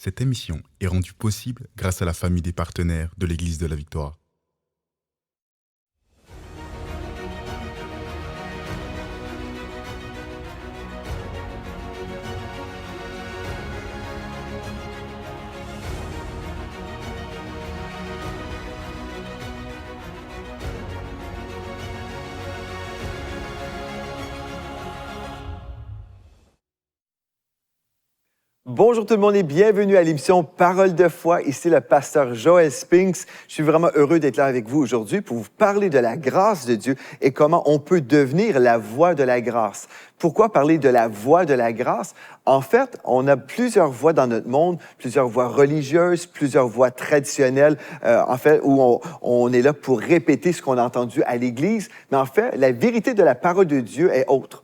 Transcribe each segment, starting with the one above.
Cette émission est rendue possible grâce à la famille des partenaires de l'Église de la Victoire. Bonjour tout le monde et bienvenue à l'émission Parole de foi. Ici le pasteur Joël Spinks. Je suis vraiment heureux d'être là avec vous aujourd'hui pour vous parler de la grâce de Dieu et comment on peut devenir la voix de la grâce. Pourquoi parler de la voix de la grâce? En fait, on a plusieurs voix dans notre monde, plusieurs voix religieuses, plusieurs voix traditionnelles, où on est là pour répéter ce qu'on a entendu à l'Église. Mais en fait, la vérité de la parole de Dieu est autre.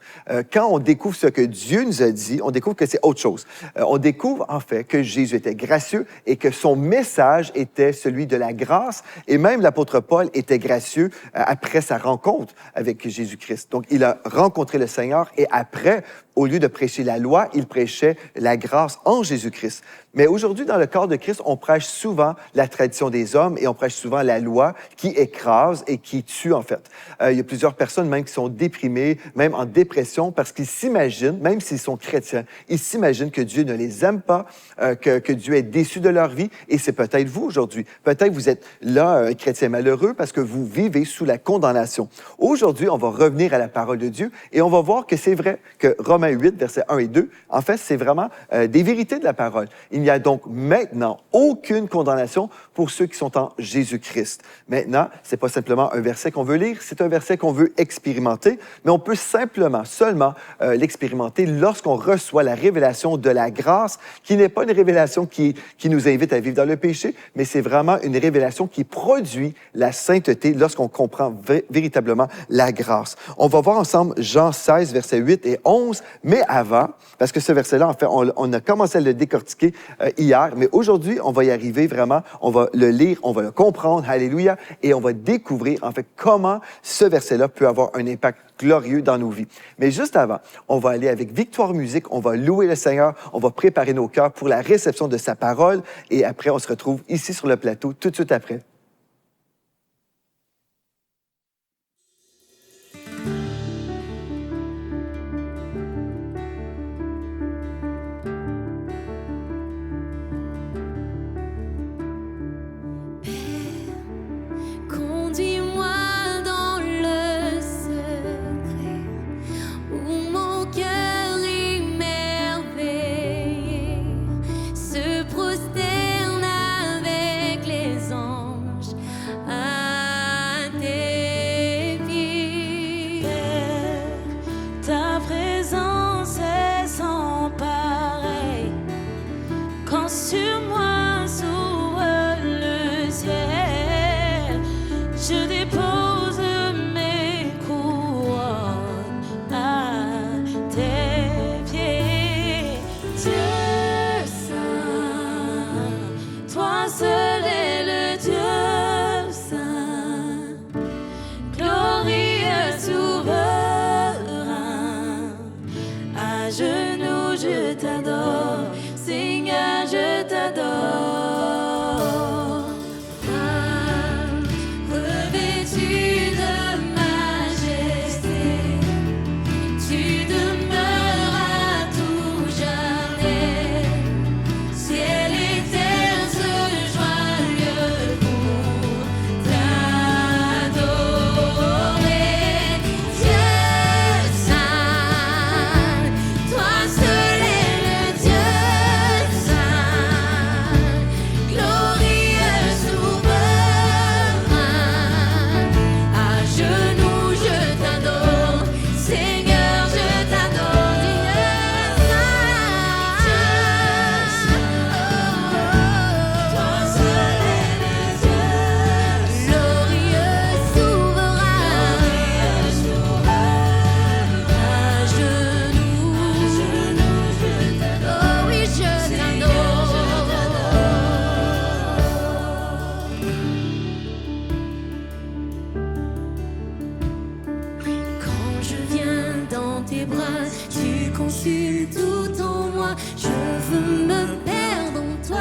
Quand on découvre ce que Dieu nous a dit, on découvre que c'est autre chose. On découvre en fait que Jésus était gracieux et que son message était celui de la grâce. Et même l'apôtre Paul était gracieux après sa rencontre avec Jésus-Christ. Donc, il a rencontré le Seigneur et après, au lieu de prêcher la loi, il prêchait la grâce en Jésus-Christ. Mais aujourd'hui, dans le corps de Christ, on prêche souvent la tradition des hommes et on prêche souvent la loi qui écrase et qui tue, en fait. Il y a plusieurs personnes même qui sont déprimées, même en dépression, parce qu'ils s'imaginent, même s'ils sont chrétiens, ils s'imaginent que Dieu ne les aime pas, que Dieu est déçu de leur vie. Et c'est peut-être vous aujourd'hui. Peut-être vous êtes là, un chrétien malheureux, parce que vous vivez sous la condamnation. Aujourd'hui, on va revenir à la parole de Dieu et on va voir que c'est vrai que Romains 8, versets 1 et 2, en fait, c'est vraiment des vérités de la parole. Il n'y a donc maintenant aucune condamnation pour ceux qui sont en Jésus-Christ. Maintenant, ce n'est pas simplement un verset qu'on veut lire, c'est un verset qu'on veut expérimenter, mais on peut seulement l'expérimenter lorsqu'on reçoit la révélation de la grâce, qui n'est pas une révélation qui nous invite à vivre dans le péché, mais c'est vraiment une révélation qui produit la sainteté lorsqu'on comprend véritablement la grâce. On va voir ensemble Jean 16, versets 8 et 11, mais avant, parce que ce verset-là, en fait, on a commencé à le décortiquer hier, mais aujourd'hui, on va y arriver vraiment, on va le lire, on va le comprendre, alléluia, et on va découvrir, en fait, comment ce verset-là peut avoir un impact glorieux dans nos vies. Mais juste avant, on va aller avec Victoire Musique, on va louer le Seigneur, on va préparer nos cœurs pour la réception de sa parole, et après, on se retrouve ici sur le plateau tout de suite après. Tu consumes tout en moi, je veux me perdre en toi.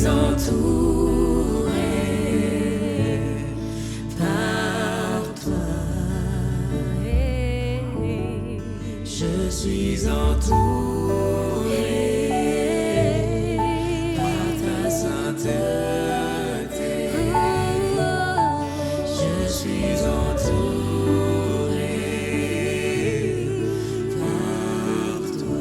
entouré par toi. Je suis entouré par ta sainteté. Je suis entouré par toi.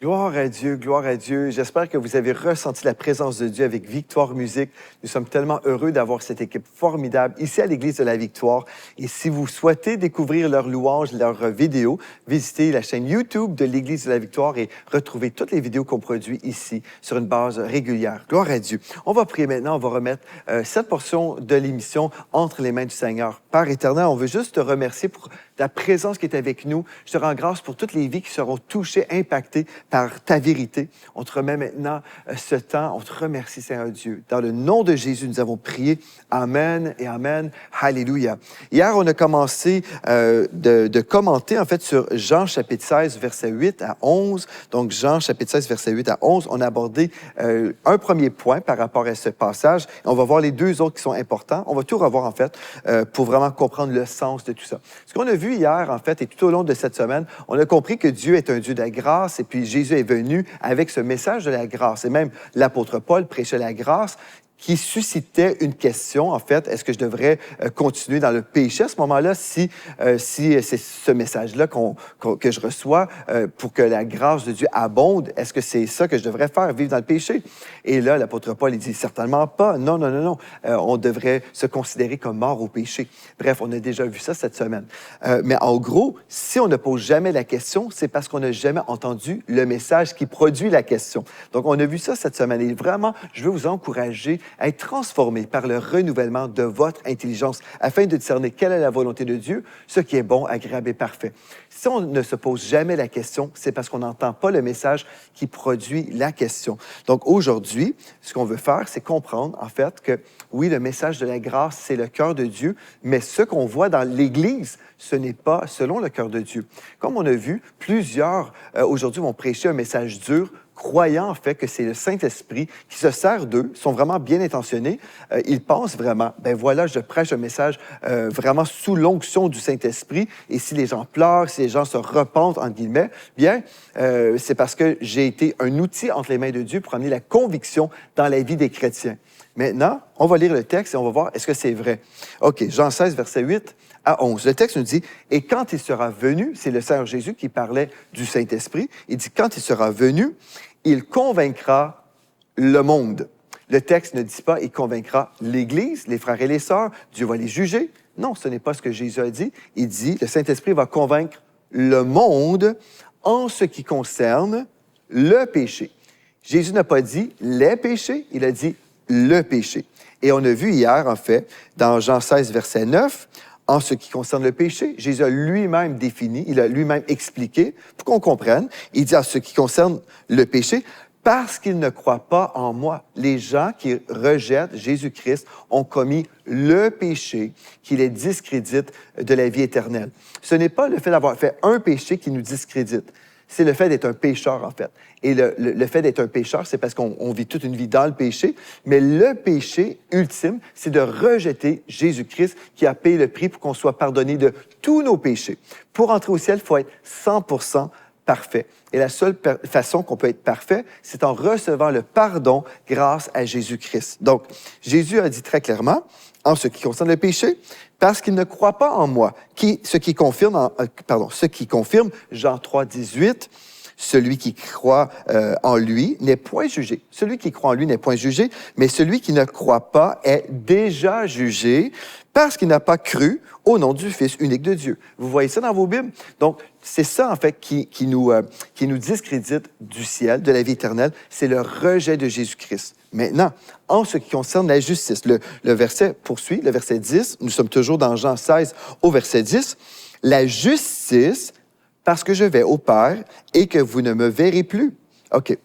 Gloire à Dieu, gloire à Dieu. J'espère que vous avez ressenti la présence de Dieu avec Victoire Musique. Nous sommes tellement heureux d'avoir cette équipe formidable ici à l'Église de la Victoire. Et si vous souhaitez découvrir leurs louanges, leurs vidéos, visitez la chaîne YouTube de l'Église de la Victoire et retrouvez toutes les vidéos qu'on produit ici sur une base régulière. Gloire à Dieu. On va prier maintenant, on va remettre cette portion de l'émission entre les mains du Seigneur. Père éternel, on veut juste te remercier pour ta présence qui est avec nous. Je te rends grâce pour toutes les vies qui seront touchées, impactées par ta vérité. On te remet maintenant ce temps. On te remercie, Seigneur Dieu. Dans le nom de Jésus, nous avons prié. Amen et Amen. Alléluia. Hier, on a commencé de commenter, en fait, sur Jean chapitre 16, verset 8 à 11. Donc, Jean chapitre 16, verset 8 à 11. On a abordé un premier point par rapport à ce passage. On va voir les deux autres qui sont importants. On va tout revoir, en fait, pour vraiment comprendre le sens de tout ça. Ce qu'on a vu hier, en fait, et tout au long de cette semaine, on a compris que Dieu est un Dieu de la grâce et puis Jésus est venu avec ce message de la grâce. Et même l'apôtre Paul prêchait la grâce qui suscitait une question, en fait, est-ce que je devrais continuer dans le péché à ce moment-là si c'est ce message-là que je reçois pour que la grâce de Dieu abonde, est-ce que c'est ça que je devrais faire, vivre dans le péché? Et là, l'apôtre Paul, il dit certainement pas, non, on devrait se considérer comme mort au péché. Bref, on a déjà vu ça cette semaine. Mais en gros, si on ne pose jamais la question, c'est parce qu'on n'a jamais entendu le message qui produit la question. Donc, on a vu ça cette semaine et vraiment, je veux vous encourager à être transformé par le renouvellement de votre intelligence afin de discerner quelle est la volonté de Dieu, ce qui est bon, agréable et parfait. Si on ne se pose jamais la question, c'est parce qu'on n'entend pas le message qui produit la question. Donc aujourd'hui, ce qu'on veut faire, c'est comprendre en fait que oui, le message de la grâce, c'est le cœur de Dieu, mais ce qu'on voit dans l'Église, ce n'est pas selon le cœur de Dieu. Comme on a vu, plusieurs aujourd'hui vont prêcher un message dur, croyant en fait que c'est le Saint-Esprit qui se sert d'eux, sont vraiment bien intentionnés. Ils pensent vraiment, ben voilà, je prêche un message vraiment sous l'onction du Saint-Esprit, et si les gens pleurent, si les gens se repentent, entre guillemets, bien, c'est parce que j'ai été un outil entre les mains de Dieu pour amener la conviction dans la vie des chrétiens. Maintenant, on va lire le texte et on va voir, est-ce que c'est vrai? OK, Jean 16, verset 8 à 11. Le texte nous dit, « Et quand il sera venu, » c'est le Seigneur Jésus qui parlait du Saint-Esprit, il dit, « Quand il sera venu, il convaincra le monde. » Le texte ne dit pas « il convaincra l'Église, les frères et les sœurs, Dieu va les juger ». Non, ce n'est pas ce que Jésus a dit. Il dit « le Saint-Esprit va convaincre le monde en ce qui concerne le péché ». Jésus n'a pas dit « les péchés », il a dit « le péché ». Et on a vu hier, en fait, dans Jean 16, verset 9, en ce qui concerne le péché, Jésus a lui-même défini, il a lui-même expliqué, pour qu'on comprenne. Il dit en ce qui concerne le péché, parce qu'ils ne croient pas en moi. Les gens qui rejettent Jésus-Christ ont commis le péché qui les discrédite de la vie éternelle. Ce n'est pas le fait d'avoir fait un péché qui nous discrédite. C'est le fait d'être un pécheur, en fait. Et le fait d'être un pécheur, c'est parce qu'on vit toute une vie dans le péché. Mais le péché ultime, c'est de rejeter Jésus-Christ qui a payé le prix pour qu'on soit pardonné de tous nos péchés. Pour entrer au ciel, il faut être 100% parfait. Et la seule façon qu'on peut être parfait, c'est en recevant le pardon grâce à Jésus-Christ. Donc, Jésus a dit très clairement, en ce qui concerne le péché, parce qu'il ne croit pas en moi, ce qui confirme Jean 3, 18, Celui qui croit en lui n'est point jugé. Celui qui croit en lui n'est point jugé, mais celui qui ne croit pas est déjà jugé parce qu'il n'a pas cru au nom du Fils unique de Dieu. Vous voyez ça dans vos Bibles? Donc, c'est ça, en fait, qui nous discrédite du ciel, de la vie éternelle. C'est le rejet de Jésus-Christ. Maintenant, en ce qui concerne la justice, le verset poursuit, le verset 10, nous sommes toujours dans Jean 16 au verset 10. La justice, parce que je vais au Père et que vous ne me verrez plus. OK.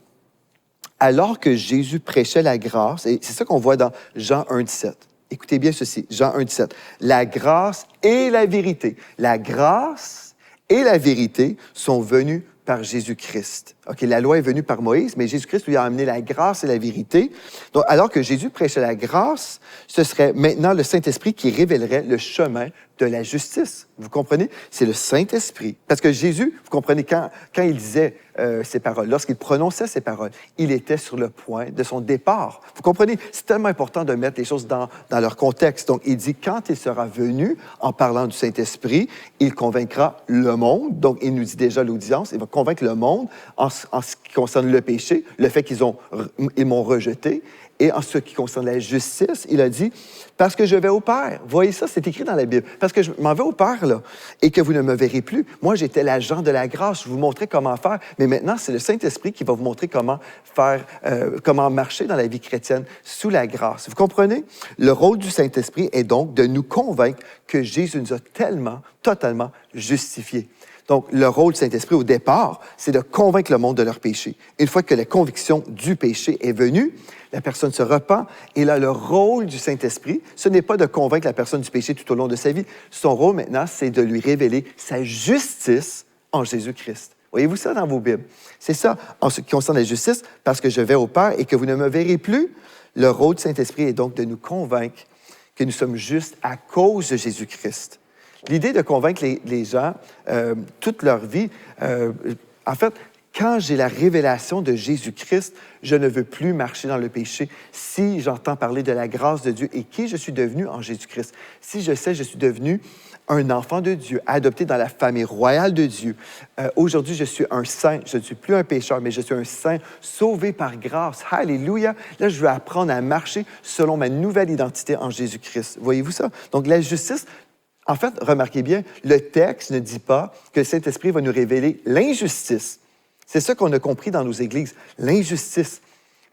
Alors que Jésus prêchait la grâce, et c'est ça qu'on voit dans Jean 1, 17. Écoutez bien ceci, Jean 1, 17. La grâce et la vérité. La grâce et la vérité sont venues par Jésus-Christ. OK, la loi est venue par Moïse, mais Jésus-Christ lui a amené la grâce et la vérité. Donc, alors que Jésus prêchait la grâce, ce serait maintenant le Saint-Esprit qui révélerait le chemin de la justice. Vous comprenez? C'est le Saint-Esprit. Parce que Jésus, vous comprenez, quand il disait ces paroles, lorsqu'il prononçait ces paroles, il était sur le point de son départ. Vous comprenez? C'est tellement important de mettre les choses dans leur contexte. Donc, il dit, quand il sera venu, en parlant du Saint-Esprit, il convaincra le monde. Donc, il nous dit déjà l'audience, il va convaincre le monde en ce qui concerne le péché, le fait qu'ils m'ont rejeté. Et en ce qui concerne la justice, il a dit, parce que je vais au Père. Voyez ça, c'est écrit dans la Bible. Parce que je m'en vais au Père, là, et que vous ne me verrez plus. Moi, j'étais l'agent de la grâce. Je vous montrais comment faire. Mais maintenant, c'est le Saint-Esprit qui va vous montrer comment faire, comment marcher dans la vie chrétienne sous la grâce. Vous comprenez? Le rôle du Saint-Esprit est donc de nous convaincre que Jésus nous a totalement justifiés. Donc, le rôle du Saint-Esprit, au départ, c'est de convaincre le monde de leur péché. Une fois que la conviction du péché est venue, la personne se repent. Et là, le rôle du Saint-Esprit, ce n'est pas de convaincre la personne du péché tout au long de sa vie. Son rôle, maintenant, c'est de lui révéler sa justice en Jésus-Christ. Voyez-vous ça dans vos Bibles? C'est ça, en ce qui concerne la justice, parce que je vais au Père et que vous ne me verrez plus. Le rôle du Saint-Esprit est donc de nous convaincre que nous sommes justes à cause de Jésus-Christ. L'idée de convaincre les gens toute leur vie, en fait, quand j'ai la révélation de Jésus-Christ, je ne veux plus marcher dans le péché si j'entends parler de la grâce de Dieu et qui je suis devenu en Jésus-Christ. Si je sais, je suis devenu un enfant de Dieu, adopté dans la famille royale de Dieu. Aujourd'hui, je suis un saint. Je ne suis plus un pécheur, mais je suis un saint sauvé par grâce. Alléluia! Là, je veux apprendre à marcher selon ma nouvelle identité en Jésus-Christ. Voyez-vous ça? Donc, la justice... En fait, remarquez bien, le texte ne dit pas que le Saint-Esprit va nous révéler l'injustice. C'est ça qu'on a compris dans nos églises, l'injustice.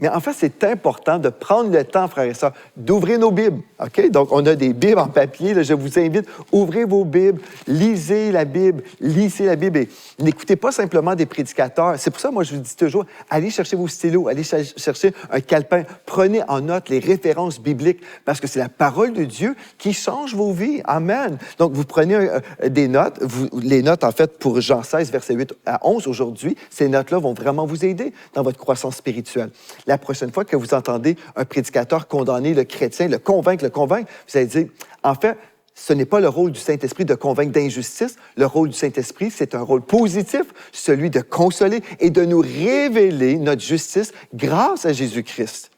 Mais en fait, c'est important de prendre le temps, frères et sœurs, d'ouvrir nos Bibles. OK? Donc, on a des Bibles en papier. Là, je vous invite, ouvrez vos Bibles, lisez la Bible et n'écoutez pas simplement des prédicateurs. C'est pour ça, moi, je vous dis toujours, allez chercher vos stylos, allez chercher un calepin, prenez en note les références bibliques, parce que c'est la parole de Dieu qui change vos vies. Amen. Donc, vous prenez des notes, les notes, en fait, pour Jean 16, versets 8 à 11 aujourd'hui, ces notes-là vont vraiment vous aider dans votre croissance spirituelle. La prochaine fois que vous entendez un prédicateur condamner le chrétien, le convaincre, vous allez dire, en fait, ce n'est pas le rôle du Saint-Esprit de convaincre d'injustice. Le rôle du Saint-Esprit, c'est un rôle positif, celui de consoler et de nous révéler notre justice grâce à Jésus-Christ.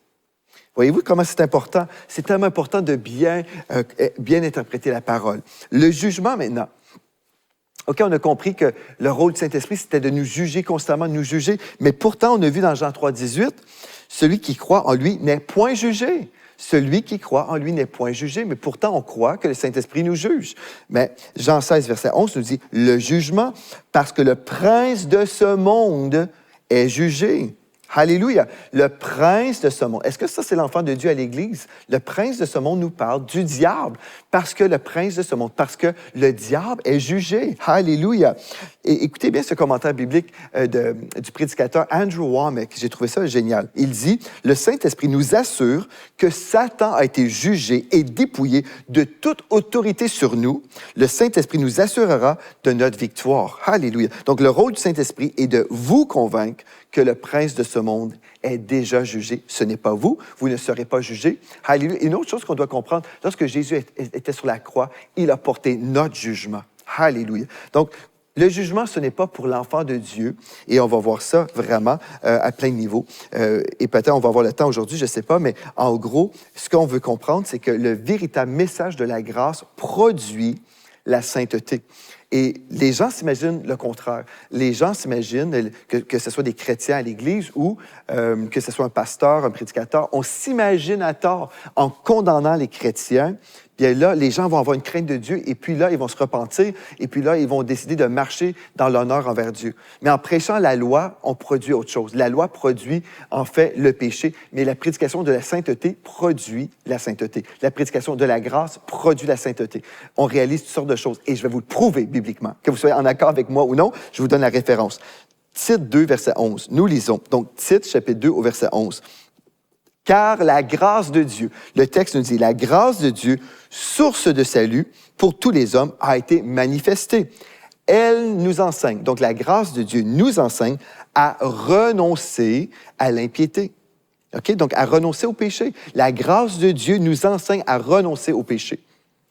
Voyez-vous comment c'est important? C'est tellement important de bien interpréter la parole. Le jugement, maintenant. OK, on a compris que le rôle du Saint-Esprit, c'était de nous juger constamment, de nous juger. Mais pourtant, on a vu dans Jean 3, 18, celui qui croit en lui n'est point jugé. Celui qui croit en lui n'est point jugé, mais pourtant, on croit que le Saint-Esprit nous juge. Mais Jean 16, verset 11 nous dit, le jugement, parce que le prince de ce monde est jugé. Alléluia. Le prince de ce monde. Est-ce que ça, c'est l'enfant de Dieu à l'Église? Le prince de ce monde nous parle du diable. Parce que le prince de ce monde, parce que le diable est jugé. Alléluia. Et écoutez bien ce commentaire biblique du prédicateur Andrew Wommack. J'ai trouvé ça génial. Il dit, le Saint-Esprit nous assure que Satan a été jugé et dépouillé de toute autorité sur nous. Le Saint-Esprit nous assurera de notre victoire. Alléluia. Donc, le rôle du Saint-Esprit est de vous convaincre que le prince de ce monde est déjà jugé. Ce n'est pas vous, vous ne serez pas jugés. Alléluia. Et une autre chose qu'on doit comprendre, lorsque Jésus était sur la croix, il a porté notre jugement. Alléluia. Donc, le jugement, ce n'est pas pour l'enfant de Dieu, et on va voir ça vraiment à plein niveau. Et peut-être on va avoir le temps aujourd'hui, je ne sais pas, mais en gros, ce qu'on veut comprendre, c'est que le véritable message de la grâce produit la sainteté. Et les gens s'imaginent le contraire. Les gens s'imaginent que ce soit des chrétiens à l'Église ou que ce soit un pasteur, un prédicateur. On s'imagine à tort en condamnant les chrétiens. Bien là, les gens vont avoir une crainte de Dieu et puis là, ils vont se repentir et puis là, ils vont décider de marcher dans l'honneur envers Dieu. Mais en prêchant la loi, on produit autre chose. La loi produit, en fait, le péché, mais la prédication de la sainteté produit la sainteté. La prédication de la grâce produit la sainteté. On réalise toutes sortes de choses et je vais vous le prouver bibliquement. Que vous soyez en accord avec moi ou non, je vous donne la référence. Tite 2, verset 11. Nous lisons. Donc, Tite, chapitre 2, au verset 11. Car la grâce de Dieu, le texte nous dit, la grâce de Dieu, source de salut pour tous les hommes, a été manifestée. Elle nous enseigne, donc la grâce de Dieu nous enseigne à renoncer à l'impiété. OK? Donc, à renoncer au péché. La grâce de Dieu nous enseigne à renoncer au péché.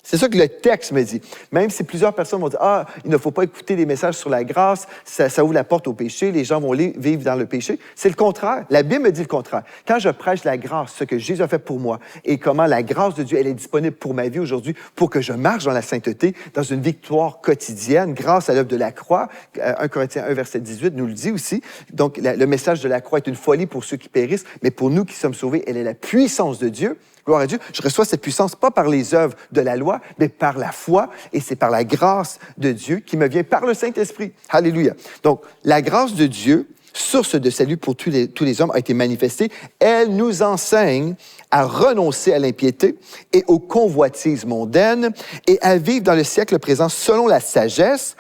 C'est ça que le texte me dit. Même si plusieurs personnes vont dire « Ah, il ne faut pas écouter les messages sur la grâce, ça ouvre la porte au péché, les gens vont vivre dans le péché. » C'est le contraire. La Bible me dit le contraire. Quand je prêche la grâce, ce que Jésus a fait pour moi et comment la grâce de Dieu, elle est disponible pour ma vie aujourd'hui, pour que je marche dans la sainteté, dans une victoire quotidienne, grâce à l'œuvre de la croix. 1 Corinthiens 1, verset 18 nous le dit aussi. Donc, le message de la croix est une folie pour ceux qui périssent, mais pour nous qui sommes sauvés, elle est la puissance de Dieu. Gloire à Dieu. Je reçois cette puissance pas par les œuvres de la loi, mais par la foi, et c'est par la grâce de Dieu qui me vient par le Saint-Esprit. Alléluia. Donc, la grâce de Dieu, source de salut pour tous les hommes, a été manifestée. Elle nous enseigne à renoncer à l'impiété et aux convoitises mondaines et à vivre dans le siècle présent selon la sagesse,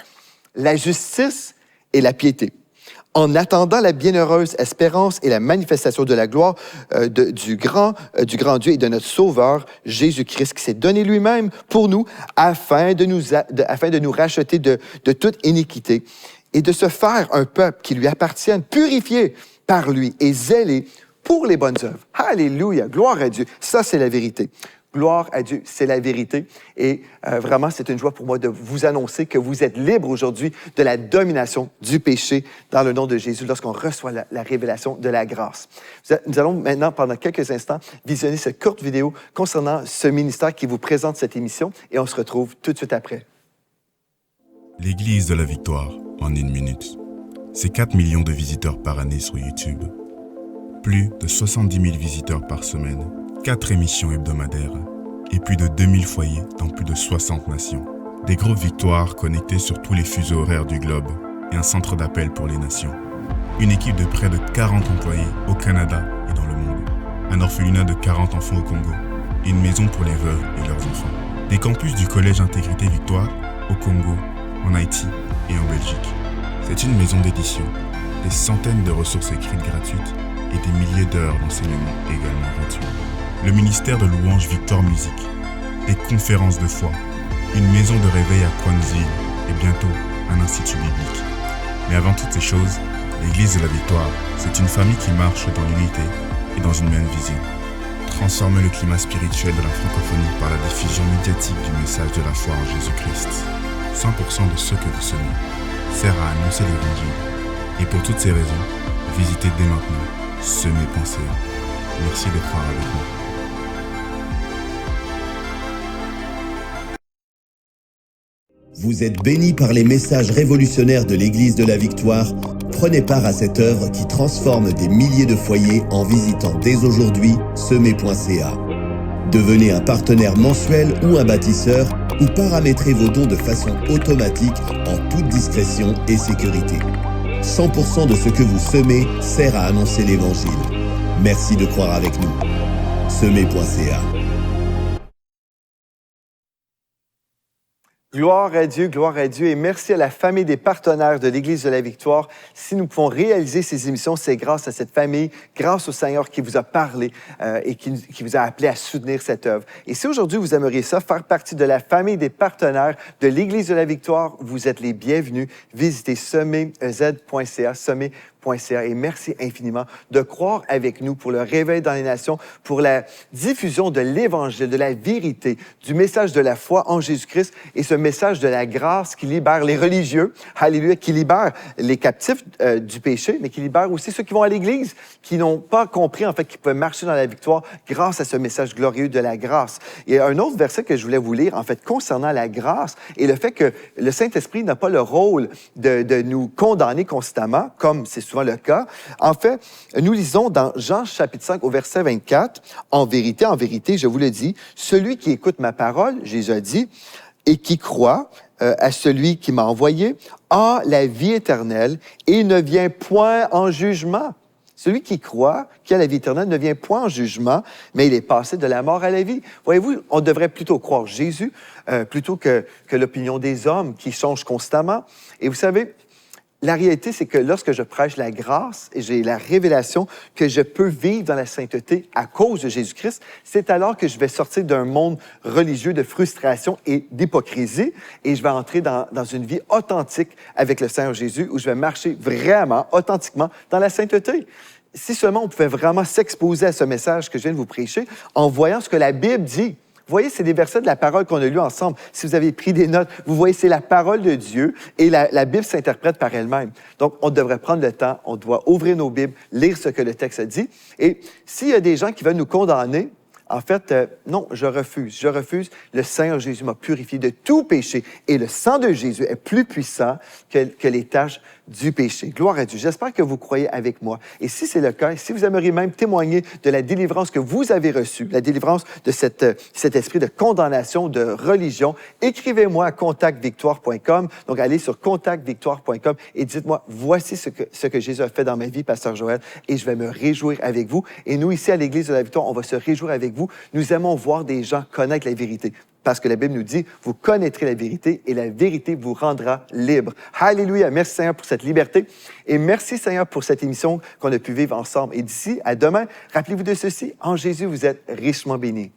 la justice et la piété. En attendant la bienheureuse espérance et la manifestation de la gloire du grand Dieu et de notre Sauveur, Jésus-Christ, qui s'est donné lui-même pour nous afin de nous racheter de toute iniquité et de se faire un peuple qui lui appartienne, purifié par lui et zélé pour les bonnes œuvres. Alléluia, gloire à Dieu. Ça, c'est la vérité. Gloire à Dieu, c'est la vérité. Et vraiment, c'est une joie pour moi de vous annoncer que vous êtes libre aujourd'hui de la domination du péché dans le nom de Jésus lorsqu'on reçoit la révélation de la grâce. Nous allons maintenant, pendant quelques instants, visionner cette courte vidéo concernant ce ministère qui vous présente cette émission et on se retrouve tout de suite après. L'Église de la Victoire, en 1 minute. C'est 4 millions de visiteurs par année sur YouTube. Plus de 70 000 visiteurs par semaine. 4 émissions hebdomadaires et plus de 2000 foyers dans plus de 60 nations. Des groupes Victoire connectés sur tous les fuseaux horaires du globe et un centre d'appel pour les nations. Une équipe de près de 40 employés au Canada et dans le monde. Un orphelinat de 40 enfants au Congo et une maison pour les veuves et leurs enfants. Des campus du Collège Intégrité Victoire au Congo, en Haïti et en Belgique. C'est une maison d'édition, des centaines de ressources écrites gratuites et des milliers d'heures d'enseignement également gratuits. Le ministère de louange Victoire Musique, des conférences de foi, une maison de réveil à Kwanzaa et bientôt un institut biblique. Mais avant toutes ces choses, l'Église de la Victoire, c'est une famille qui marche dans l'unité et dans une même vision. Transformer le climat spirituel de la francophonie par la diffusion médiatique du message de la foi en Jésus-Christ. 100% de ce que vous semez sert à annoncer l'Évangile. Et pour toutes ces raisons, visitez dès maintenant semer.ca. Merci de croire avec nous. Vous êtes bénis par les messages révolutionnaires de l'Église de la Victoire. Prenez part à cette œuvre qui transforme des milliers de foyers en visitant dès aujourd'hui semer.ca. Devenez un partenaire mensuel ou un bâtisseur ou paramétrez vos dons de façon automatique en toute discrétion et sécurité. 100% de ce que vous semez sert à annoncer l'Évangile. Merci de croire avec nous. semer.ca. Gloire à Dieu et merci à la famille des partenaires de l'Église de la Victoire. Si nous pouvons réaliser ces émissions, c'est grâce à cette famille, grâce au Seigneur qui vous a parlé et qui vous a appelé à soutenir cette œuvre. Et si aujourd'hui vous aimeriez ça, faire partie de la famille des partenaires de l'Église de la Victoire, vous êtes les bienvenus. Visitez semer.ca, victoire.ca. Et merci infiniment de croire avec nous pour le réveil dans les nations, pour la diffusion de l'Évangile, de la vérité, du message de la foi en Jésus-Christ et ce message de la grâce qui libère les religieux, alléluia, qui libère les captifs du péché, mais qui libère aussi ceux qui vont à l'Église, qui n'ont pas compris, en fait, qu'ils peuvent marcher dans la victoire grâce à ce message glorieux de la grâce. Il y a un autre verset que je voulais vous lire, en fait, concernant la grâce et le fait que le Saint-Esprit n'a pas le rôle de nous condamner constamment, comme c'est souvent le cas. En fait, nous lisons dans Jean chapitre 5 au verset 24, « En vérité, je vous le dis, celui qui écoute ma parole, Jésus a dit, et qui croit à celui qui m'a envoyé, a la vie éternelle et ne vient point en jugement. » Celui qui croit, qui a la vie éternelle, ne vient point en jugement, mais il est passé de la mort à la vie. Voyez-vous, on devrait plutôt croire Jésus plutôt que l'opinion des hommes qui changent constamment. Et vous savez, la réalité, c'est que lorsque je prêche la grâce et j'ai la révélation que je peux vivre dans la sainteté à cause de Jésus-Christ, c'est alors que je vais sortir d'un monde religieux de frustration et d'hypocrisie et je vais entrer dans une vie authentique avec le Seigneur Jésus où je vais marcher vraiment, authentiquement dans la sainteté. Si seulement on pouvait vraiment s'exposer à ce message que je viens de vous prêcher en voyant ce que la Bible dit. Vous voyez, c'est des versets de la parole qu'on a lus ensemble. Si vous avez pris des notes, vous voyez, c'est la parole de Dieu et la Bible s'interprète par elle-même. Donc, on devrait prendre le temps, on doit ouvrir nos Bibles, lire ce que le texte dit. Et s'il y a des gens qui veulent nous condamner, en fait, non, je refuse. Je refuse. Le Seigneur Jésus m'a purifié de tout péché et le sang de Jésus est plus puissant que les taches du péché. Gloire à Dieu. J'espère que vous croyez avec moi. Et si c'est le cas, si vous aimeriez même témoigner de la délivrance que vous avez reçue, la délivrance de cet esprit de condamnation, de religion, écrivez-moi à contactvictoire.com. Donc, allez sur contactvictoire.com et dites-moi, voici ce que Jésus a fait dans ma vie, Pasteur Joël, et je vais me réjouir avec vous. Et nous, ici, à l'Église de la Victoire, on va se réjouir avec vous. Nous aimons voir des gens connaître la vérité. Parce que la Bible nous dit, vous connaîtrez la vérité et la vérité vous rendra libre. Alléluia. Merci Seigneur pour cette liberté et merci Seigneur pour cette émission qu'on a pu vivre ensemble. Et d'ici à demain, rappelez-vous de ceci, en Jésus, vous êtes richement bénis.